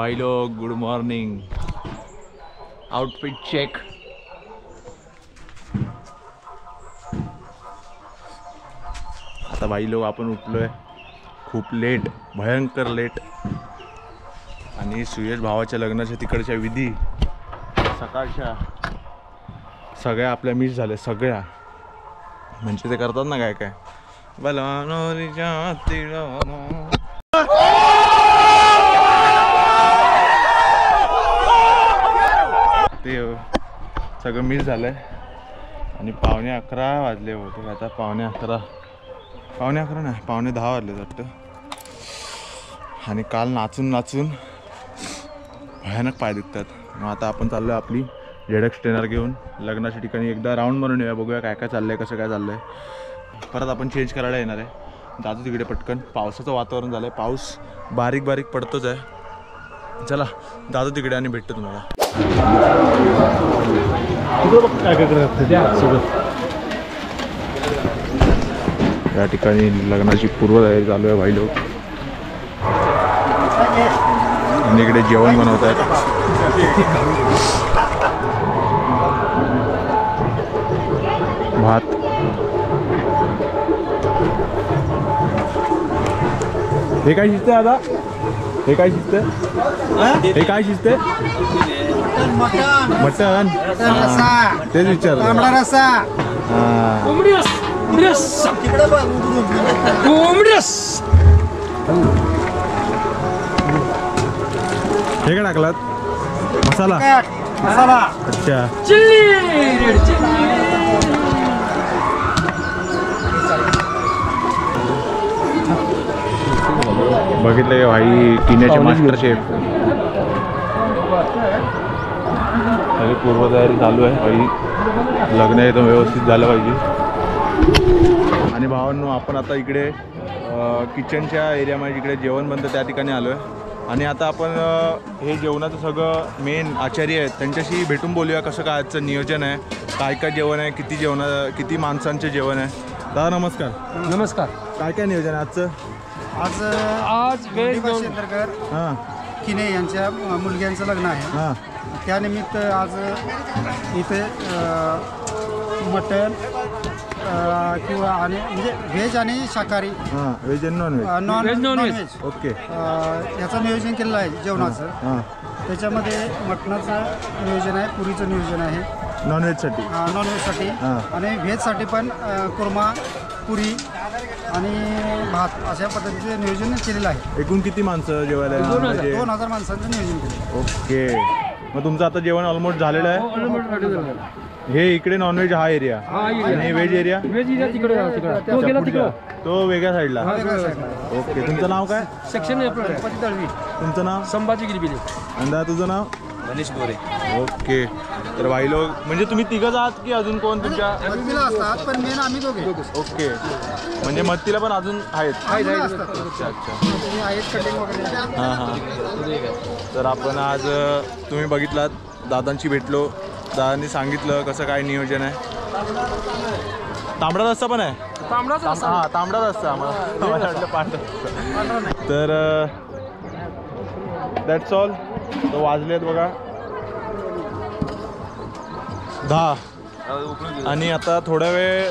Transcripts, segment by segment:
भाई लोग good morning. Outfit check. आता भाई लोग आपण उठलोय खूप लेट, भयंकर लेट. आणि सुयश भावाच्या लग्नाच्या तिकडच्या विधी सकाळच्या सगळ्या आपल्या मिस झाल्या सगळ्या. म्हणजे ते करतात ना काय काय ते सगळं मिस झालंय. आणि 11:15 वाजले होते. आता 11:15 नाही 10:15 वाजले वाटतं. आणि काल नाचून नाचून भयानक पाय दुखतात. मग आता आपण चाललोय आपली ZX ट्रेनर घेऊन लग्नाच्या ठिकाणी एकदा राऊंड मारून येऊया, बघूया काय काय चाललंय, कसं काय चाललंय. परत आपण चेंज करायला येणार आहे. जातो तिकडे पटकन. पावसाचं वातावरण झालंय, पाऊस बारीक बारीक पडतोच आहे. चला जातो तिकडे आणि भेटतो तुम्हाला. या ठिकाणी लग्नाची पूर्वतयारी चालू आहे भाई लोक. आणि इकडे जेवण बनवत आहेत. भात, हे काय शिजतंय आता? हे काय शिजतंय? हे काय शिजतंय? मटन. तेच विचार. हे काय टाकलात? मसाला. अच्छा. बघितलं का भाई टिण्याचे मास्टर शेफ. सगळी पूर्वतयारी चालू आहे भाई. लग्न एकदम व्यवस्थित झालं पाहिजे. आणि भावांनो आपण आता इकडे किचनच्या एरियामध्ये जिकडे जेवण बनतं त्या ठिकाणी आलो आहे. आणि आता आपण हे जेवणाचं सगळं मेन आचार्य आहेत त्यांच्याशी भेटून बोलूया कसं काय आजचं नियोजन आहे, काय काय जेवण आहे, किती माणसांचे जेवण आहे. दादा नमस्कार. नमस्कार. काय काय नियोजन आहे आजचं? आज वेज शेंदरकर किने यांच्या मुलग्यांचं लग्न आहे. त्यानिमित्त आज इथे मटन किंवा आणि म्हणजे व्हेज आणि शाकाहारी, व्हेज आणि नॉनव्हेज ओके याचं नियोजन केलेलं आहे जेवणाचं. त्याच्यामध्ये मटणाचं नियोजन आहे, पुरीचं नियोजन आहे नॉनव्हेजसाठी आणि व्हेजसाठी पण कुर्मा, पुरी आणि भात अशा पद्धतीचं नियोजन केलेलं आहे. एकूण किती माणसं जेवायला? 2000 माणसांचं नियोजन केलं. ओके. मग तुमचं आता जेवण ऑलमोस्ट झालेलं आहे. हे इकडे नॉनव्हेज हा एरिया आणि व्हेज एरिया तो वेगळ्या साईडला. ओके. तुमचं नाव काय? सेक्शन दळवी. तुमचं नाव? संभाजी गिरबिले. अंदा तुझं नाव? मनीष बोरे. ओके. तर भाई लोक म्हणजे तुम्ही तिघंच आहात की अजून कोण तुमच्या? असतात पण मेन आम्ही दोघे. ओके. म्हणजे मत्तीला पण अजून आहेत. अच्छा अच्छा. कटिंग वगैरे. हां. तर आपण आज तुम्ही बघितलात दादांची भेटलो. दादांनी सांगितलं कसं काय नियोजन आहे. तांबडा रस्सा पण आहे. तांबडा रस्सा आम्हाला वाटलं पांढरा. तर दॅट्स ऑल. तो वाजलेत बघा 10 आणि आता थोडा वेळ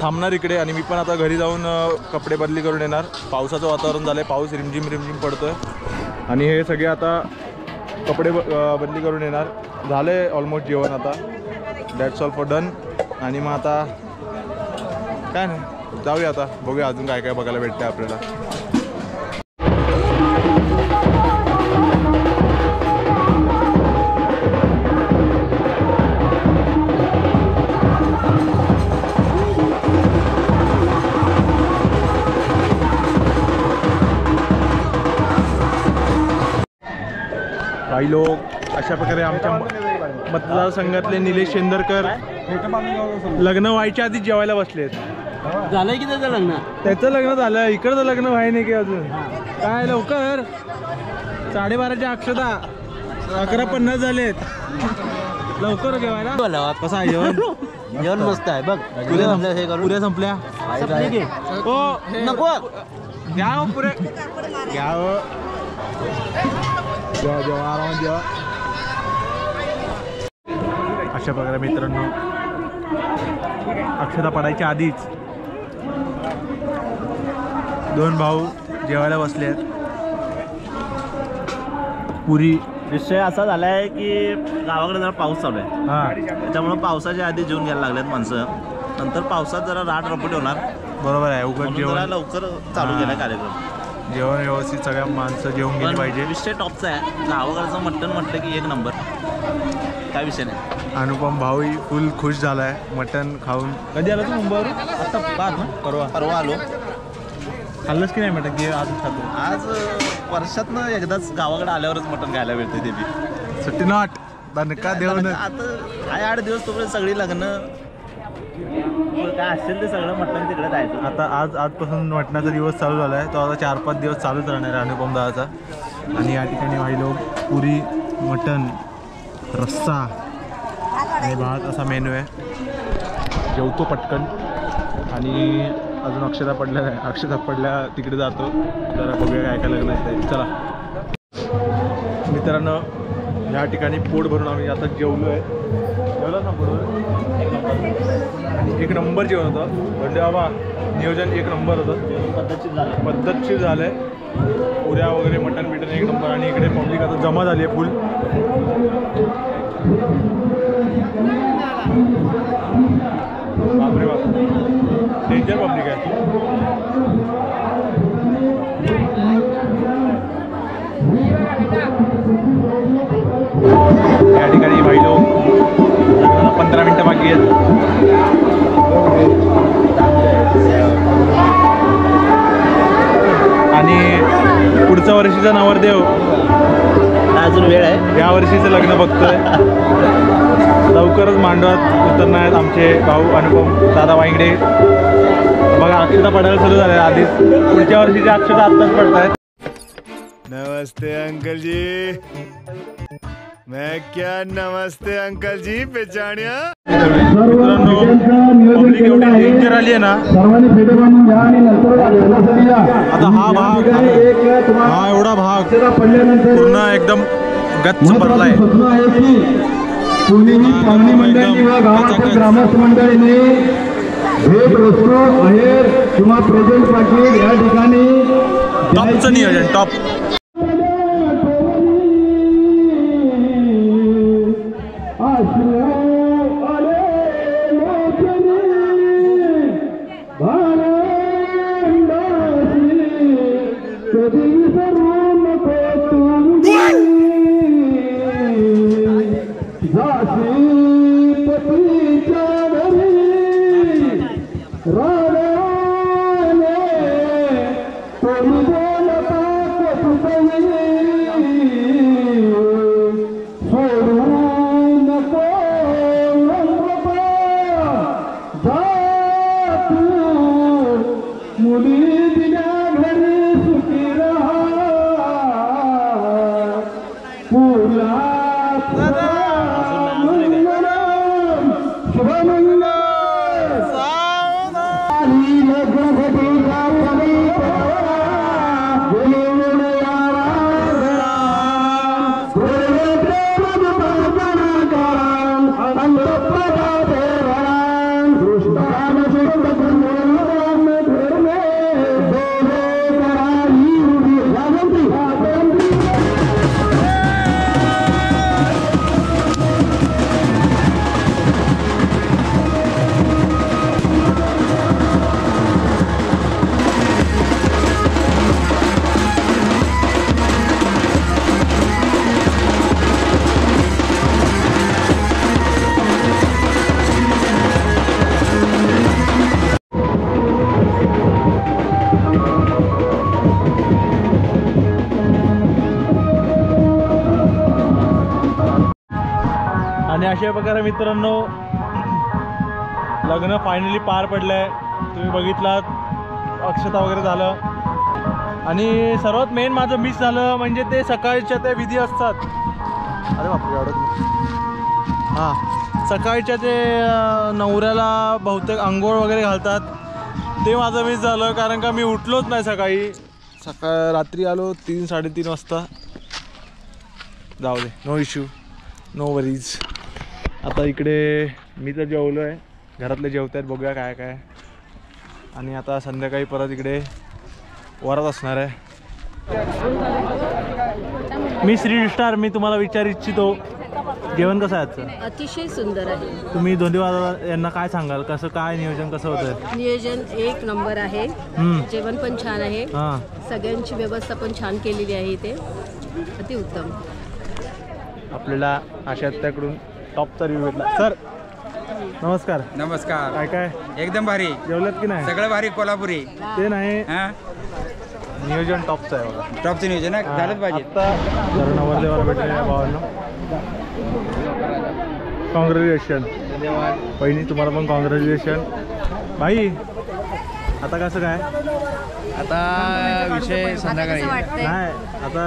थांबणार इकडे. आणि मी पण आता घरी जाऊन कपडे बदली करून येणार. पावसाचं वातावरण झालं आहे, पाऊस रिमझिम पडतोय. आणि हे सगळे आता कपडे बदली करून येणार. झाले ऑलमोस्ट जेवण आता. That's all for done. आणि मग आता काय नाही जाऊया आता बघूया अजून काय काय बघायला भेटतं आपल्याला. काही लोक अशा प्रकारे आमच्या मतदारसंघातले निलेश शेंदरकर लग्न व्हायच्या आधी जेवायला बसलेत. झालंय की त्याचं लग्न? त्याचं लग्न झालं, इकडचं लग्न व्हाय नाही की अजून. काय लवकर 12:30च्या अक्षता 11:50 झालेत. लवकर जेवायला. कसं आहे जेवण? जेवण मस्त आहे बघ. पुऱ्या संपल्या. नको घ्या पुरे घ्या. जेव्हा आरामात जेव्हा. अशा प्रकारे मित्रांनो अक्षता पडायच्या आधीच 2 भाऊ जेवायला बसले आहेत. पुरी विषय असा झाला आहे की गावाकडे जरा पाऊस चालू आहे. हां त्याच्यामुळे पावसाच्या आधी जेवून घ्यायला लागलेत माणसं. नंतर पावसात जरा राट रपट होणार. बरोबर आहे. उगत म्हणून जेवण जरा लवकर चालू केला कार्यक्रम. जेवण व्यवस्थित सगळ्या माणसं जेवून गेली पाहिजे. विषय टॉपचा आहे. गावाकडचं मटण म्हटलं की 1 नंबर. काय विषय नाही. अनुपम भाऊही फुल खुश झाला आहे मटण खाऊन. कधी आला तू मुंबईवरून? आता बाद ना परवा आलो. खाल्लंच की नाही मटण की आज खातो? आज वर्षातनं एकदाच गावाकडे आल्यावरच मटण खायला भेटते. ते बी सुट्टी नॉट दणका देऊन. आता काय 8 दिवस तोपर्यंत सगळी लग्न काय असेल ते सगळं मटण तिकडे जायचं. आता आजपासून मटणाचा दिवस चालू झाला आहे. तो आता 4-5 दिवस चालूच राहणार आहे अनुपम दादाचा. आणि या ठिकाणी भाई लोक पुरी मटण रस्सा आणि भात असा मेनू आहे. जेवतो पटकन आणि अजून अक्षता पडल्या आहे. अक्षता पडल्या तिकडे जातो जरा बघूया काय काय लग्न आहे. चला मित्रांनो या ठिकाणी पोट भरून आम्ही आता जेवलो आहे. जेवला ना पोट? एक नंबर जेवण होतं. म्हणजे बाबा नियोजन 1 नंबर होतं. पद्धतशीर झालं आहे. पुऱ्या वगैरे मटण बिटन 1 नंबर. आणि इकडे पब्लिक आता जमा झाली आहे फुल. बापरे बाप डेंजर पब्लिक आहे. या ठिकाणी भाई लोक 15 मिनटं बाकी आहेत. आणि पुढच्या वर्षीचा नवरदेव अजून वेळ आहे. या वर्षीचं लग्न बघतोय. लवकरच मांडवात उतरणार आहेत आमचे भाऊ अनुपम दादा वांगडे. बघा अक्षता पडायला सुरू झाले आधीच. पुढच्या वर्षीच्या अक्षता आत्ताच पडत आहेत. नमस्ते अंकल जी. मैं क्या नमस्ते अंकल जी पहचानिया. मित्रांनो पब्लिक एवढी डेंजर आली आहे ना. आता हा भाग हा एवढा भाग पूर्ण एकदम गच्च भरलाय. पाहुणी मंडळ किंवा गावाच्या ग्रामस्थ मंडळीने भेट वस्तू आहेर किंवा प्रेझेंट पाकिट या ठिकाणी टॉपचं नियोजन टॉप. आणि अशा प्रकारे मित्रांनो लग्न फायनली पार पडलंय. तुम्ही बघितलात अक्षता वगैरे झालं. आणि सर्वात मेन माझं मिस झालं म्हणजे ते सकाळच्या त्या विधी असतात. अरे बापरे एवढं. हां सकाळच्या ते नवऱ्याला बहुतेक आंघोळ वगैरे घालतात ते माझं मिस झालं. कारण का मी उठलोच नाही सकाळी. रात्री आलो 3-3:30 वाजता. जाऊ दे, नो इश्यू, नो वरीज. आता इकडे मी तर जेवलो आहे, घरातले जेवत आहेत, बघूया काय काय. आणि आता संध्याकाळी परत इकडे वरात असणार आहे. मी श्री स्टार, मी तुम्हाला विचार इच्छितो, जेवण कसं आहे आजचं? अतिशय सुंदर आहे. तुम्ही धोंडीवाला यांना काय सांगाल, कसं काय नियोजन कसं होतं? नियोजन एक नंबर आहे, जेवण पण छान आहे, हां, सगळ्यांची व्यवस्था पण छान केलेली आहे इथे, अतिउत्तम. आपल्याला आशात्याकडून टॉपचा रिव्ह्यू भेटला. सर नमस्कार. नमस्कार. काय काय एकदम भारी. जेवलात की नाही? सगळं भारी कोल्हापुरी. ते नाही, हा, नियोजन टॉपचं आहे बघा. टॉपचं नियोजन आहे, झालंच पाहिजे. आता जरा नवरदेवाला भेटलेल्या भावांना कॉंग्रॅच्युलेशन. धन्यवाद. पहिली तुम्हाला पण कॉंग्रॅच्युलेशन. भाई आता कसं काय? आता विषय संध्याकाळी. नाही, आता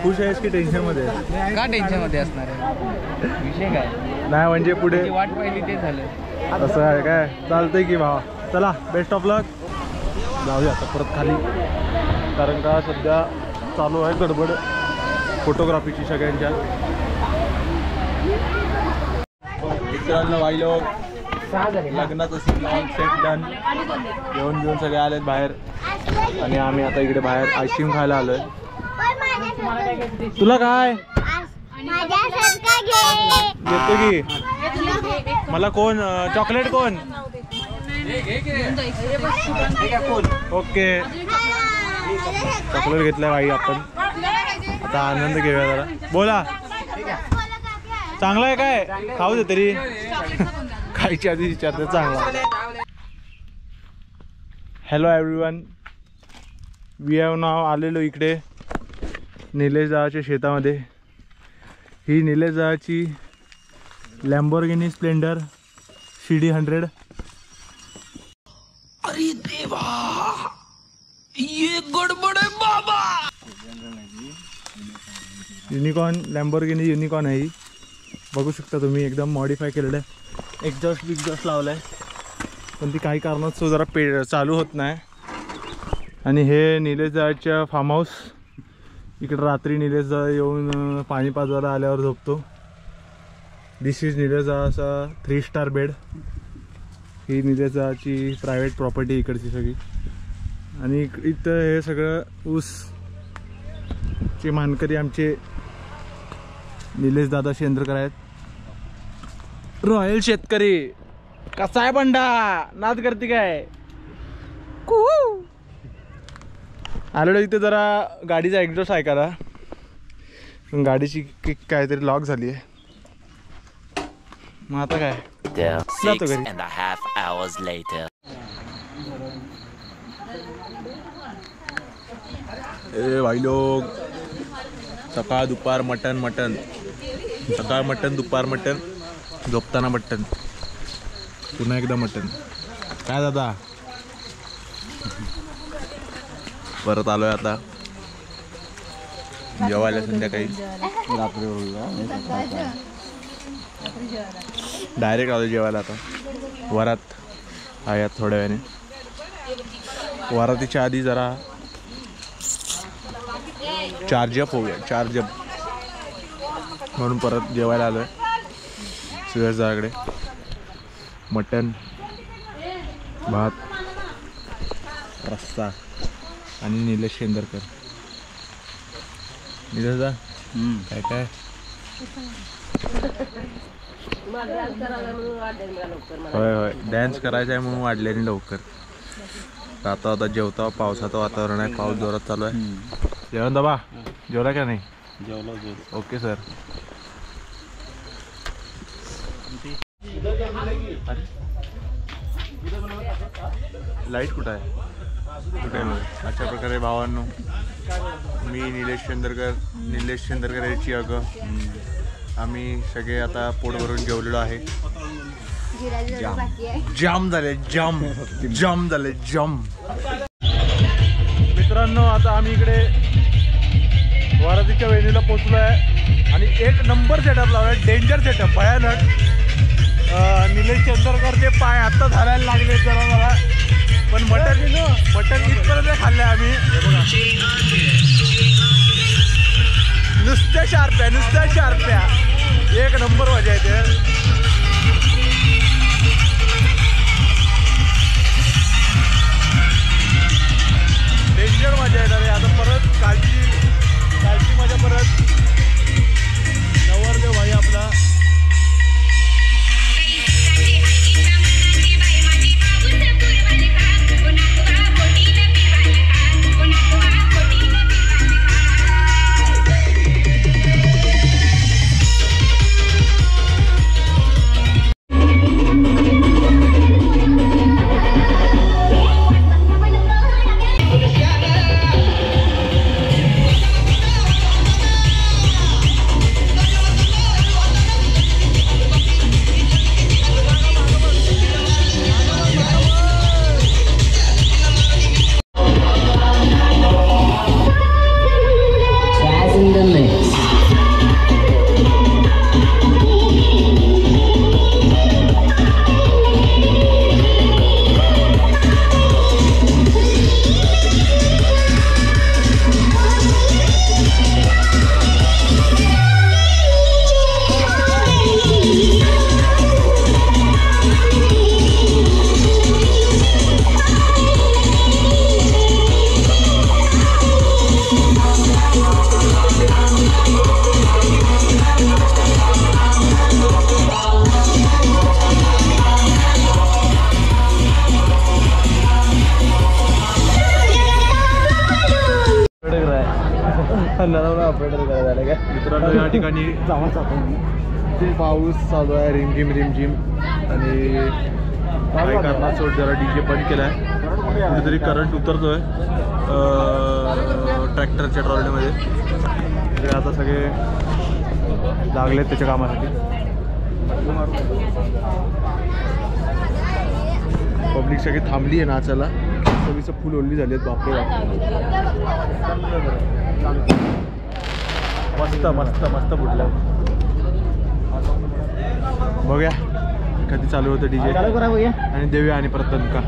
खुश आहेस की टेन्शनमध्ये आहेस? का टेन्शन मध्ये असणार आहे? विषय काय नाही म्हणजे पुढे वाट पाहिली ते झालं. असं आहे काय? चालतंय की भावा. चला, बेस्ट ऑफ लक. जाऊया आता परत खाली, कारण का सध्या चालू आहे गडबड फोटोग्राफीची सगळ्यांच्या. मित्रांनो, भाई लोक लग्नाचं सेट डन, जेवण घेऊन सगळे आलेत बाहेर. आणि आम्ही आता इकडे बाहेर आईस्क्रीम खायला आलोय. तुला काय देतो की? मला कोण चॉकलेट कोण? ओके, चॉकलेट घेतलंय भाई आपण. आता आनंद घेऊया जरा. बोला, चांगला आहे काय? खाऊ दे तरी, खायच्या आधी विचारते चांगला. Hello everyone, we have now आलेलो इकडे निलेश दादाच्या शेतामध्ये. ही निलेश दादाची लॅम्बोर्गिनी स्प्लेंडर CD100. अरे देवा, ये गडबड आहे बाबा. युनिकॉर्न, लॅम्बोर्गिनी युनिकॉर्न आहे ही. बघू शकता तुम्ही, एकदम मॉडिफाय केलेलं आहे. एक्झॉस्ट लावलं आहे, पण ती काही कारणास्तव जरा चालू होत नाही. आणि हे निलेश दादाच्या फार्म हाऊस. इकडे रात्री निलेश दादा येऊन पाणी पाजवायला आल्यावर झोपतो. दिस इज निलेश दादाचा 3 स्टार बेड. ही निलेश दादाची प्रायव्हेट प्रॉपर्टी इकडची सगळी. आणि इथं हे सगळं ऊसचे मानकरी आमचे निलेश दादा शेंद्रकर आहेत. रॉयल शेतकरी. कसा आहे बंडा, नाद करते काय? आलेलो इथे जरा गाडीचा एक्झॉस्ट ऐकायला. गाडीची किक काहीतरी लॉक झाली आहे. मग आता काय, जातो घरी. ए भाई लोग, सकाळ दुपार मटन, सकाळ मटन, दुपार मटन, झोपताना मटन, पुन्हा एकदा मटन. काय दादा, परत आलोय आता जेवायला संध्याकाळी. डायरेक्ट आलो जेवायला आता. वरात आहे थोड्या वेळाने. वरातीच्या आधी जरा चार्जअप होऊया, चार्जअप म्हणून परत जेवायला आलोय सुयश दादाकडे. मटन, भात, रस्सा आणि निलेश शेंदरकर. निलेश दा काय काय? होय होय, डान्स करायचा आहे म्हणून वाढले नाही लवकर. आता आता जेवता, पावसाचं वातावरण आहे, पाऊस जोरात चालू आहे. जेवण दाबा, जेवला का नाही? जेवलो. Okay sir. लाईट कुठं आहे? कुठे आहे? अशा प्रकारे भावांनो, मी निलेश शेंदरकर याची अगं आम्ही सगळे आता पोट भरून जेवलेलो आहे. जाम झाले, जाम झाले. मित्रांनो, आता आम्ही इकडे वरातीच्या वेणीला पोचलो आहे आणि एक नंबर सेटअप लावला. डेंजर सेटअप, भयानक. निलेश शेंदरकरचे पाय आत्ता झाडायला लागले जरा मला. पण मटन इथपर्यंत खाल्लंय आम्ही. नुसत्या शार्प्या एक नंबर मजा येते. डेंजर मजा येणार आहे आता. परत कालची मजा परत. नवरदेव भाई आपला मित्रांनो या ठिकाणी पाऊस चालू आहे रिमझिम आणि काय करणार सोड जरा डीजे बंद केला आहे. कुठेतरी करंट उतरतोय ट्रॅक्टरच्या ट्रॉलीमध्ये. आता सगळे लागलेत त्याच्या कामासाठी. पब्लिक सगळी थांबली आहे नाचायला. सगळीचं फुल ओल्ली झाली आहेत. बापरे मस्त फुटलं. बघूया कधी चालू होतं डीजे आणि देऊया आणि परत दणका.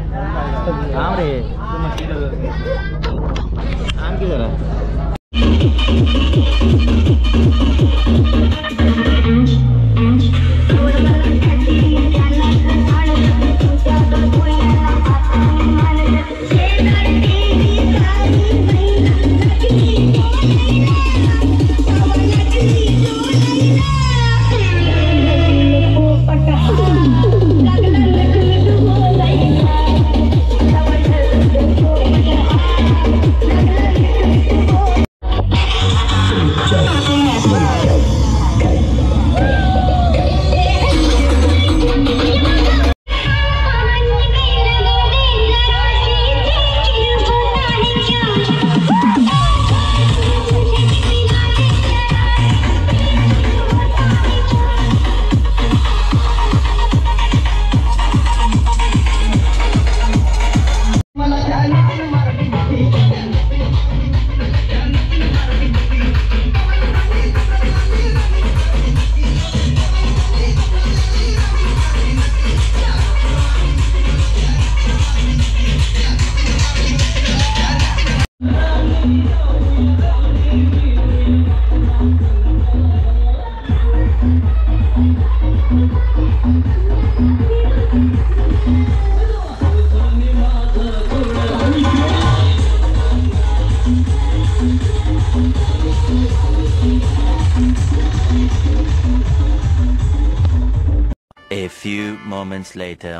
A few moments later.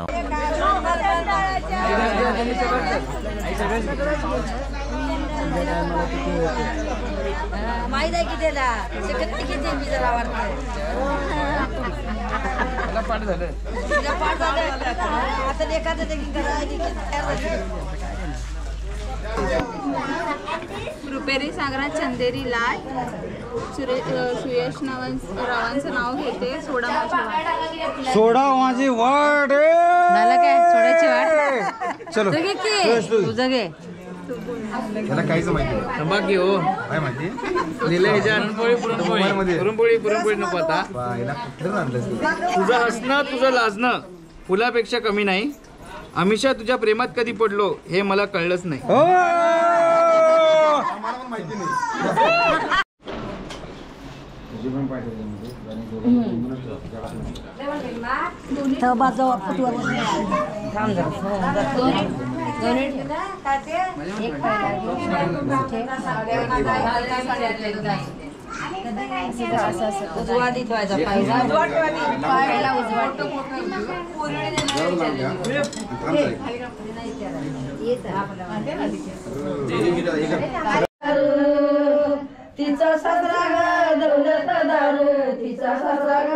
माहिती आहे कितीला किती मी जरा वाटतं आता एखादं रुपेरी सागरात चंदेरी लाट सुयश रावांचं नाव घेते. सोडा माझी वाट झालं काय सोडायची वाट. चलो तुझं घे. त्याला काहीच माहिती नाही. तंबाखू हो काय माहिती लिहिलंय पुरणपोळी नको आता. तुझं हसणं तुझं लाजणं फुलापेक्षा कमी नाही. आमिषा तुझ्या प्रेमात कधी पडलो हे मला कळलंच नाही. तिचा सासरा ग दौलतदार, तिचा सासरा ग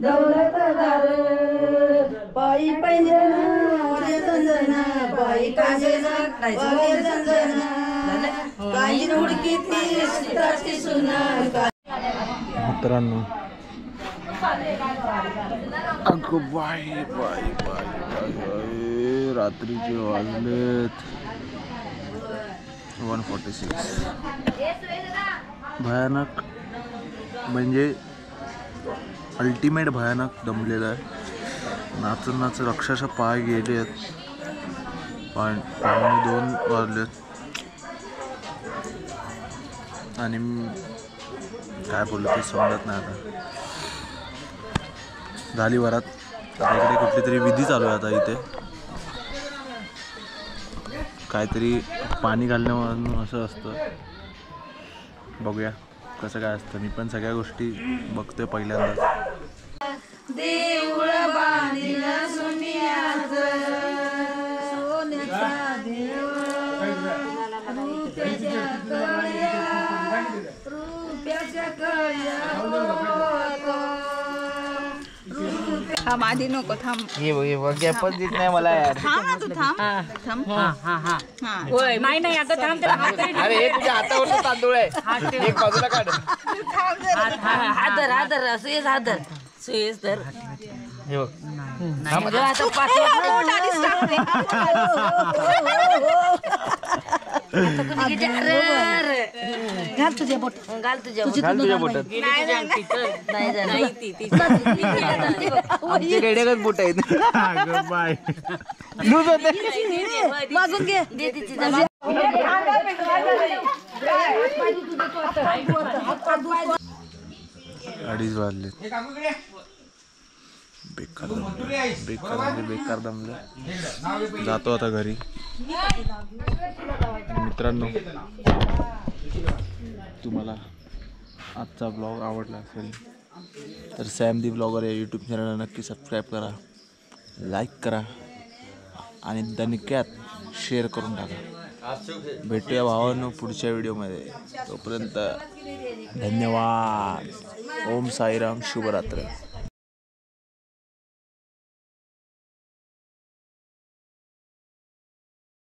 दौलतदार, पायी पैंजण वाजे झंझण, पायी कांजे वाजे झंझण, काही हुडकी ती सीताची सुना. मित्रांनो अगं बाई बाई बाई बाई, रात्रीचे वाजलेत 1:46. भयानक म्हणजे अल्टिमेट भयानक दमलेलं आहे. नाचून नाचून अक्षरशः पाय गेले आहेत. 2:15 वाजलेत आणि काय बोललो ते समजत नाही. आता झाली वरात. आता इकडे कुठली तरी विधी चालू आहे. आता इथे काहीतरी पाणी घालण्यावरून असं असतं. बघूया कसं काय असतं. मी पण सगळ्या गोष्टी बघतोय पहिल्यांदा. देऊळ बांधिलं सोन्याचं, सोन्याचा देऊळ, रुपयाच्या कळ्या, रुपयाच्या कळ्या. थांब आधी नको थांब. हे गॅपच देत नाही मला यार. थांब ना तू थांब. नाही नाही अगं थांब. अरे हे तुझ्या हातावरचं तांदूळ आहे. एक बाजूला काढ. हादर सुयेस हादर सुयेस तर हे बघ. आता पाच घाल तुझ्या बोट घाल तुझ्या बोटात. आमचे रेड्यागत बोट आहेत. बाय मागून घे दे तिची जमा. 2:30 वाजले. बेकार बेकार म्हणजे बेकार दमलं. जातो आता घरी. मित्रांनो तुम्हाला आजचा ब्लॉग आवडला असेल तर सॅम दी ब्लॉगर या यूट्यूब चॅनलला नक्की सबस्क्राईब करा, लाईक करा आणि दणक्यात शेअर करून टाका. भेटूया भावांनो पुढच्या व्हिडिओमध्ये. तोपर्यंत धन्यवाद. ओम साईराम. शुभरात्र.